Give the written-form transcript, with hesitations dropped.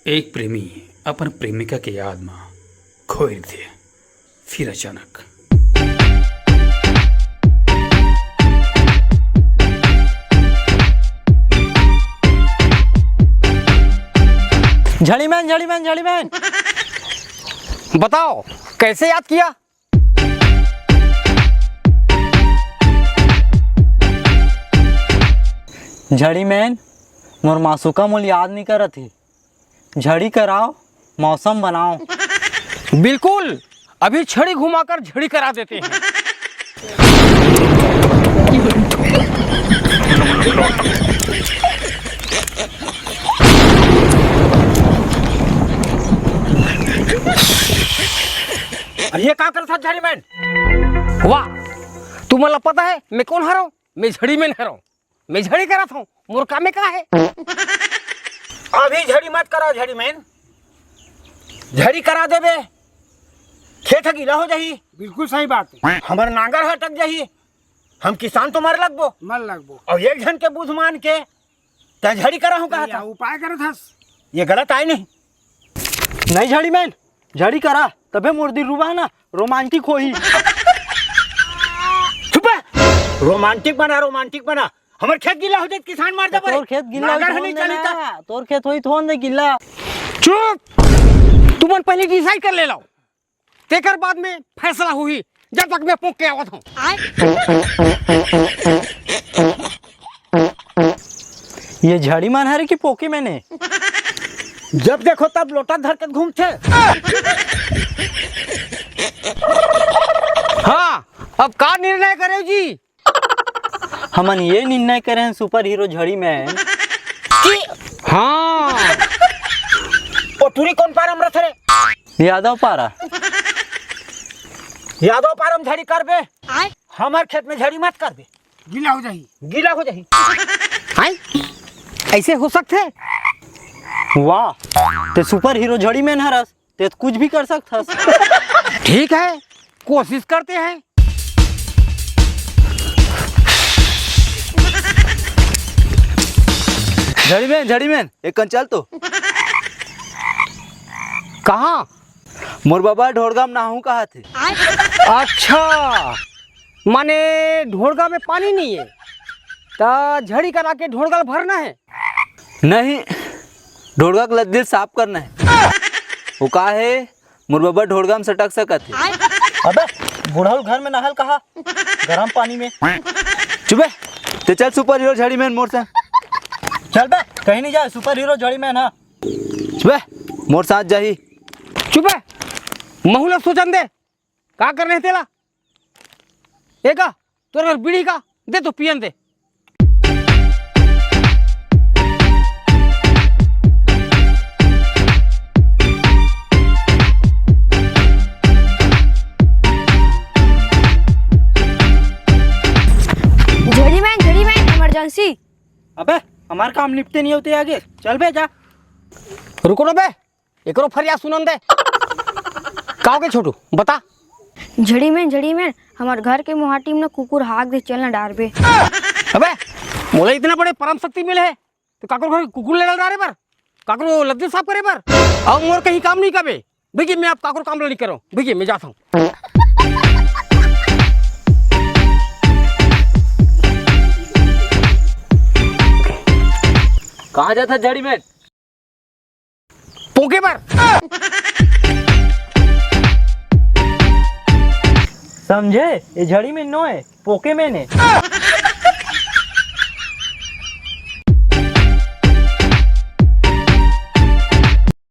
एक प्रेमी अपन प्रेमिका के याद में खोए थे। फिर अचानक झड़ी मैन बताओ कैसे याद किया। झड़ी मैन मोर मासूका मोल याद नहीं करत थी। झड़ी कराओ मौसम बनाओ। बिल्कुल, अभी छड़ी घुमाकर झड़ी करा देते हैं। ये क्या करता झड़ी मैन? वाह, तुम्हाला पता है मैं कौन हरा हूँ? मैं झड़ी मैन हरा हूँ। मैं झड़ी करा था। मोर काम में कहा है? अभी झड़ी मत कराओ झड़ी मैन। झड़ी करा देबे खेत गीला हो जाही। बिल्कुल सही बात है। हमार नांगर हटक जाही। हम किसान तो मर लगबो और एक जन के बुध मान के त झड़ी करा हूँ कहा था। उपाय करत हस। ये गलत आए नहीं। नहीं झड़ी मैन, झड़ी करा तबे मोर दिल रुबा ना रोमांटिक होई। चुप है। रोमांटिक बना हमार खेत गीला हो जाए किसान मार दे। तोर खेत गिल्ला नहीं चलता। तोर खेत होई तो दे गिल्ला। चुप, तुमन पहले डिसाइड कर ले लो, तेकर बाद में फैसला हुई। जब तक मैं पोक के आवत हूँ। ये झड़ी मान हरे की पोके मैंने। जब देखो तब लोटा धर के घूमते। हाँ, अब का निर्णय करे जी? हमन ये निर्णय करे हैं सुपर हीरो झड़ी मैन। हाँ, ओ तुरी कौन पारम रथ रे? यादव पारा। यादव पारम झड़ी करबे। हमार खेत में झड़ी मत करबे। गीला हो जाही। हाय, ऐसे हो सकते? वाह, ते सुपर हीरो झड़ी मैन हरस ते कुछ भी कर सकथस। ठीक है, कोशिश करते हैं। झड़ी मैन एक कन चल तो। कहाँ? मोर बाबा ढोरगाम नाहू कहा थे। अच्छा, माने ढोड़गा में पानी नहीं है तो झड़ी करा के ढोड़गा भरना है? नहीं, ढोरगा का लद्दिल साफ करना है। वो कहा है मोर बाबा ढोरगाम सटक सकत है। अबे बुढ़ाऊ घर में नहल कहा गरम पानी में। चुप है, ते चल सुपर हीरो झड़ी मैन मोर संग। चल बे, कहीं नहीं जाए सुपर हीरो झड़ी मैन। हाँ चुप है, मोर साथ जाही। चुप है, महुला सोचन दे का करने है तेला। एका तोर बीड़ी का दे तो पियन दे। झड़ी मैन इमरजेंसी। अबे हमार काम निपटे नहीं होते आगे। चल बे जा। रुको ना बे, एकरो फरियाद सुनन दे। काओ के छोटू बता। झड़ी मैन हमार घर के मोहाटी में कुकुर हाक दे चलना डारबे। अबे मोला इतना बड़े परम शक्ति मिले है तो काकरो घर कुकुर ले डारे पर, काकरो लद्दे साफ करे पर, अब मोर कहीं काम नहीं करे। भैया मैं आप काकरो काम नहीं करो। भैया मैं जाता हूँ। कहाँ जाता झड़ी मैन? पोके पर। समझे, ये झड़ी में नो है पोके मैंने।